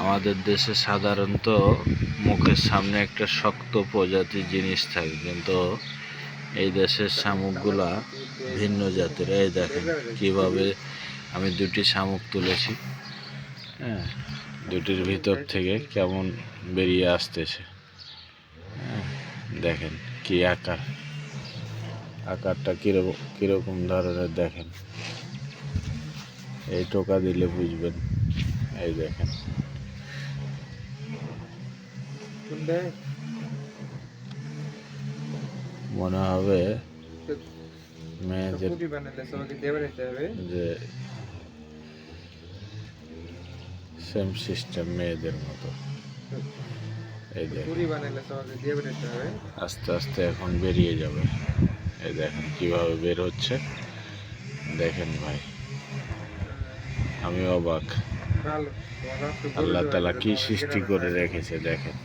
আমাদের দেশে সাধারণত মুখের সামনে একটা শক্ত প্রজাতির জিনিস থাকে, কিন্তু এই দেশের শামুকগুলা ভিন্ন জাতের। এই দেখেন কিভাবে আমি দুটি শামুক তুলেছি। হ্যাঁ, দুটির ভিতর থেকে কেমন বেরিয়ে আসতেছে। হ্যাঁ, দেখেন কি আকারটা কিরকম ধরনের দেখেন। এই টোকা দিলে বুঝবেন। এই দেখেন, মনে হবে মেয়েদের যে সেম সিস্টেম মেয়েদের মতো। এই দেখেন আস্তে আস্তে এখন বেরিয়ে যাবে। এই দেখেন কিভাবে বের হচ্ছে, দেখেন ভাই, আমি অবাক। আল্লাহ তাআলা কি সৃষ্টি করে রেখেছে দেখেন।